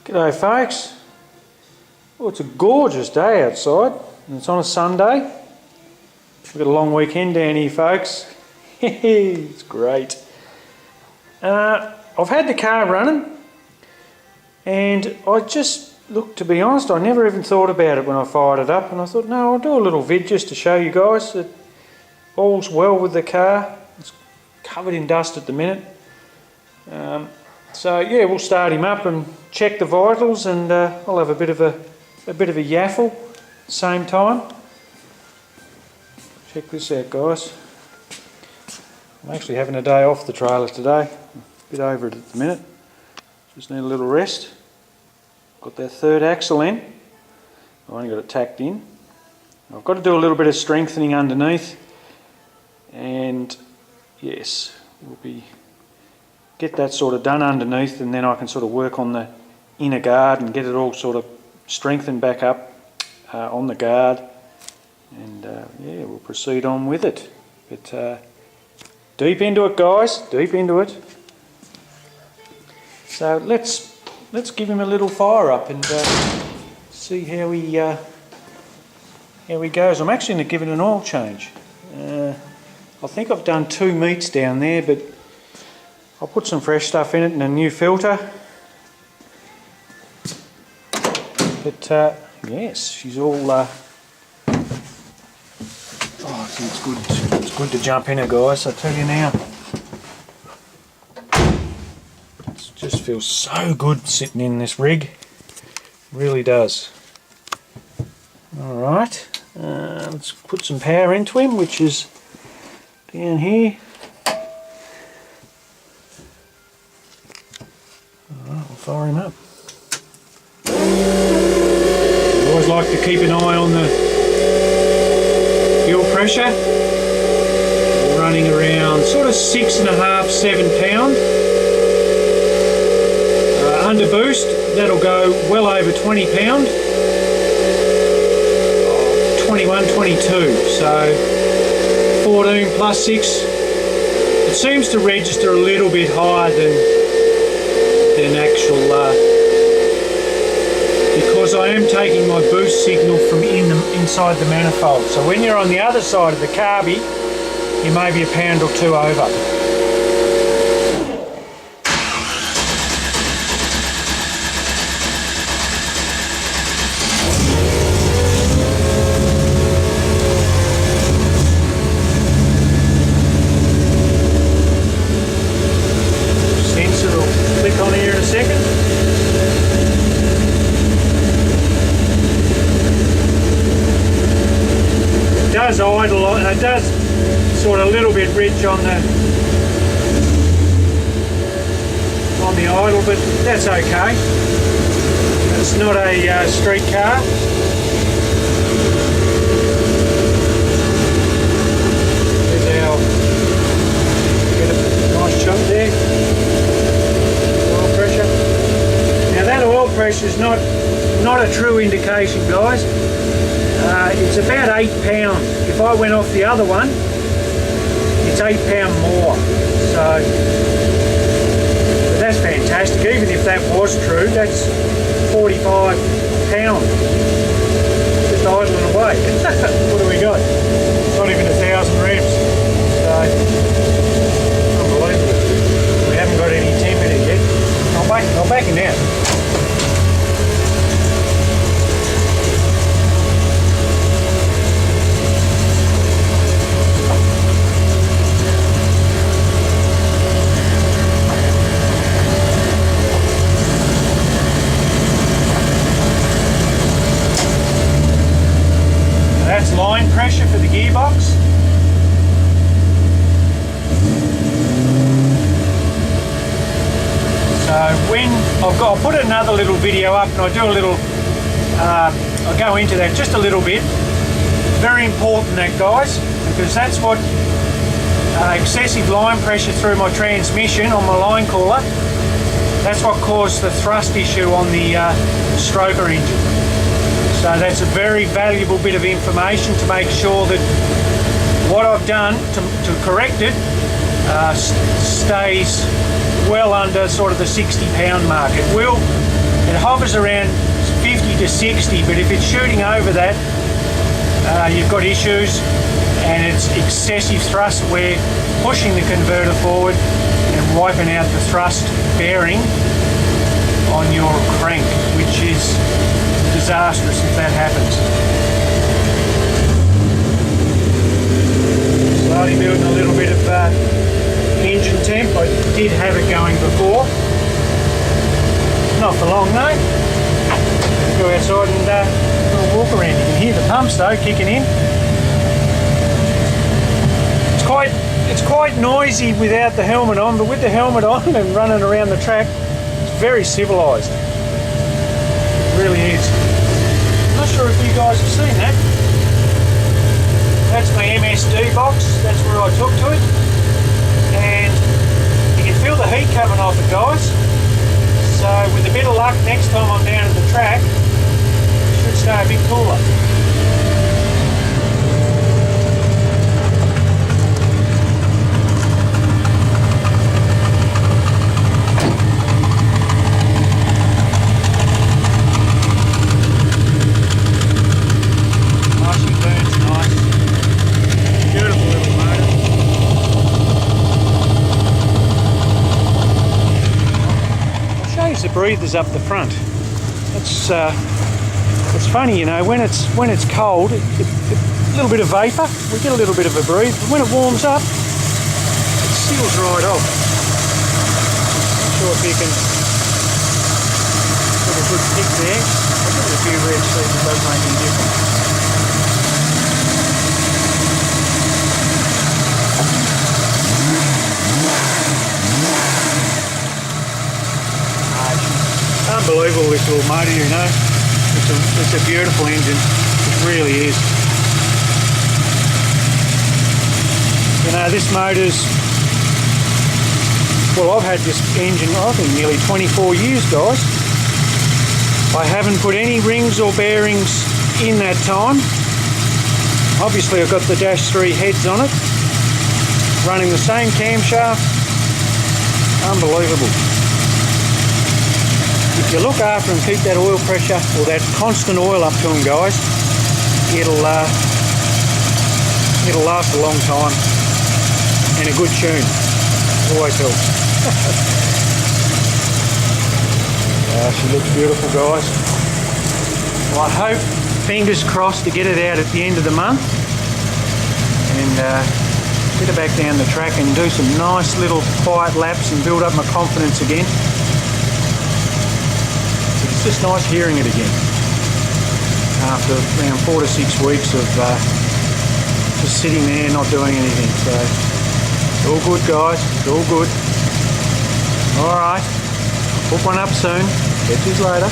G'day folks. Well, it's a gorgeous day outside and it's on a Sunday. We've got a long weekend down here, folks. It's great. I've had the car running and I just, look, to be honest, I never even thought about it when I fired it up, and I thought, no, I'll do a little vid just to show you guys that all's well with the car. It's covered in dust at the minute. So yeah, we'll start him up and check the vitals, and I'll have a bit of a yaffle at the same time. Check this out, guys. I'm actually having a day off the trailer today. A bit over it at the minute. Just need a little rest. Got that third axle in. I've only got it tacked in. I've got to do a little bit of strengthening underneath, and yes, we'll get that sort of done underneath, and then I can sort of work on the inner guard and get it all sort of strengthened back up on the guard, and yeah, we'll proceed on with it. But deep into it, guys, deep into it. So let's give him a little fire up and see how he goes. I'm actually going to give it an oil change. I think I've done 2 meets down there, but I'll put some fresh stuff in it and a new filter. But yes, she's all. Oh, see, it's good. It's good to jump in her, guys. I tell you now. It just feels so good sitting in this rig. It really does. All right. Let's put some power into him, which is down here. Alright, we'll fire him up. I always like to keep an eye on the fuel pressure. We're running around sort of 6.5, 7 pound. Under boost, that'll go well over 20 pound. 21, 22, so 14 plus 6. It seems to register a little bit higher than actual, because I am taking my boost signal from inside the manifold. So when you're on the other side of the carby, you may be a pound or 2 over. It does idle, and it does sort of a little bit rich on the idle, but that's okay. It's not a street car. There's our, get a nice shot there. Oil pressure. Now that oil pressure is not a true indication, guys. It's about 8 pound. If I went off the other one, it's 8 pound more. So but that's fantastic. Even if that was true, that's 45 pound just idling away. What do we got? Not even 1,000 revs. So unbelievable. We haven't got any temp in it yet. I'll back him out. That's line pressure for the gearbox. So when I'll put another little video up, and I'll do a little, I'll go into that just a little bit. Very important that, guys, because that's what excessive line pressure through my transmission on my line cooler, that's what caused the thrust issue on the stroker engine. So that's a very valuable bit of information to make sure that what I've done to correct it stays well under sort of the 60 pound mark. It will It hovers around 50 to 60, but if it's shooting over that, you've got issues, and it's excessive thrust. We're pushing the converter forward and wiping out the thrust bearing on your crank, which is disastrous if that happens. Slowly building a little bit of engine temp. I did have it going before. Not for long though. Go outside and do a walk around. You can hear the pumps though kicking in. It's quite noisy without the helmet on, but with the helmet on and running around the track, it's very civilised. It really is. I'm not sure if you guys have seen that. That's my MSD box. That's where I took to it, and you can feel the heat coming off it, guys. So with a bit of luck, next time I'm down at the track, it should stay a bit cooler. The breathers up the front. It's funny, you know, when it's cold, a little bit of vapour, we get a little bit of a breathe, but when it warms up, it seals right off. Not sure if you can put a good kick there. I'll give it a few revs, see if it does make any difference. Unbelievable, this little motor, you know. It's a beautiful engine. It really is. You know, this motor's, well, I've had this engine, I think, nearly 24 years, guys. I haven't put any rings or bearings in that time. Obviously, I've got the Dash 3 heads on it, running the same camshaft. Unbelievable. If you look after and keep that oil pressure or that constant oil up to them, guys, it'll last a long time, and a good tune always helps. She looks beautiful, guys. Well, I hope, fingers crossed, to get it out at the end of the month and get her back down the track and do some nice little quiet laps and build up my confidence again. It's just nice hearing it again after around 4 to 6 weeks of just sitting there not doing anything. So it's all good, guys, it's all good. Alright, book one up soon. Catch you later.